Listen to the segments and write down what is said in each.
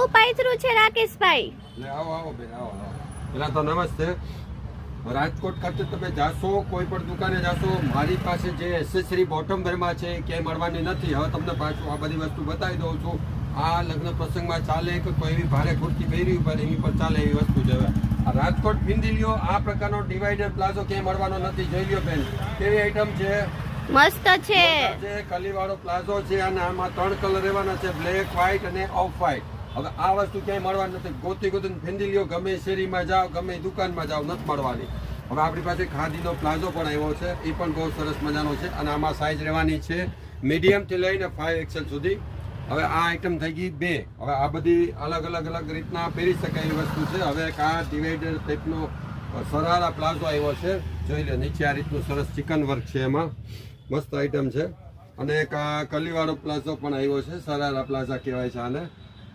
શું પાયથરું છે રાકેશભાઈ? આવો આવો બેન આવો આવો. પેલા તો નમસ્તે. રાજકોટ ખાતે તમે જાશો, કોઈ પણ દુકાને જાશો, મારી પાસે જે એસેસરી બોટમ વેરમાં છે ક્યાંય મળવાની નથી. હવે તમને પાછું આ બધી વસ્તુ બતાવી દઉં છું. આ લગ્ન પ્રસંગમાં ચાલે કે કોઈ એવી ભારે કુર્તી પહેરી ઉપર એની પર ચાલે એવી વસ્તુ છે. આ રાજકોટ ફિંદી લ્યો, આ પ્રકારનો ડિવાઈડર પ્લાઝો ક્યાંય મળવાનો નથી. જોઈ લ્યો બેન કેવી આઈટમ છે, મસ્ત છે. કલીવાળો પ્લાઝો છે અને આમાં 3 કલર રહેવાના છે, બ્લેક, વ્હાઈટ અને ઓફ વ્હાઈટ. હવે આ વસ્તુ ક્યાંય મળવાની નથી. ગોતી ગોતીને ફેંદી લ્યો, ગમે શેરીમાં જાઓ, ગમે દુકાનમાં જાઓ, નથી મળવાની. હવે આપણી પાસે ખાદીનો પ્લાઝો પણ આવ્યો છે, એ પણ બહુ સરસ મજાનો છે અને આમાં સાઇઝ રહેવાની છે મીડિયમથી લઈને 5XL સુધી. હવે આ આઈટમ થઈ ગઈ 2. હવે આ બધી અલગ અલગ રીતના પહેરી શકાય એવી વસ્તુ છે. હવે એક આ ડિવાઈડર ટાઈપનો સરારા પ્લાઝો આવ્યો છે, જોઈ લો. નીચે આ રીતનું સરસ ચિકન વર્ક છે, એમાં મસ્ત આઈટમ છે. અને એક આ કલીવાળો પ્લાઝો પણ આવ્યો છે, સરારા પ્લાઝા કહેવાય છે આને.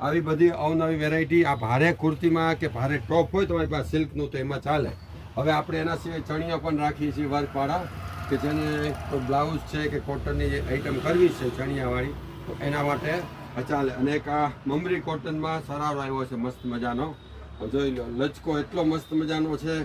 આવી બધી અવનવી વેરાયટી. આ ભારે કુર્તીમાં કે ભારે ટોપ હોય તમારી પાસે સિલ્કનું તો એમાં ચાલે. હવે આપણે એના સિવાય ચણિયા પણ રાખીએ છીએ વર્કવાળા, કે જેને બ્લાઉઝ છે કે કોટનની જે આઈટમ કરવી છે ચણિયાવાળી, તો એના માટે ચાલે. અને એક આ મમરી કોટનમાં સરારો આવ્યો છે મસ્ત મજાનો, જોઈ લો. લચકો એટલો મસ્ત મજાનો છે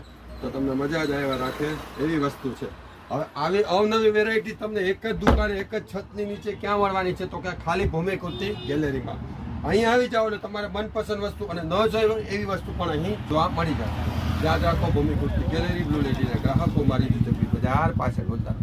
તો તમને મજા જ આવ્યા રાખે એવી વસ્તુ છે. હવે આવી અવનવી વેરાયટી તમને એક જ દુકાને એક જ છતની નીચે ક્યાં મળવાની છે? તો કે ખાલી ભૂમિ કુર્તી ગેલેરીમાં. અહીં આવી જાઓ એટલે તમારે મનપસંદ વસ્તુ અને ન જોઈ હોય એવી વસ્તુ પણ અહીં જોવા મળી જાય. યાદ રાખો, ભૂમિ કુર્તી ગેલેરી, બ્લુ લેડીના ગ્રાહકો મારી જુદે બજાર પાસે બોલતા.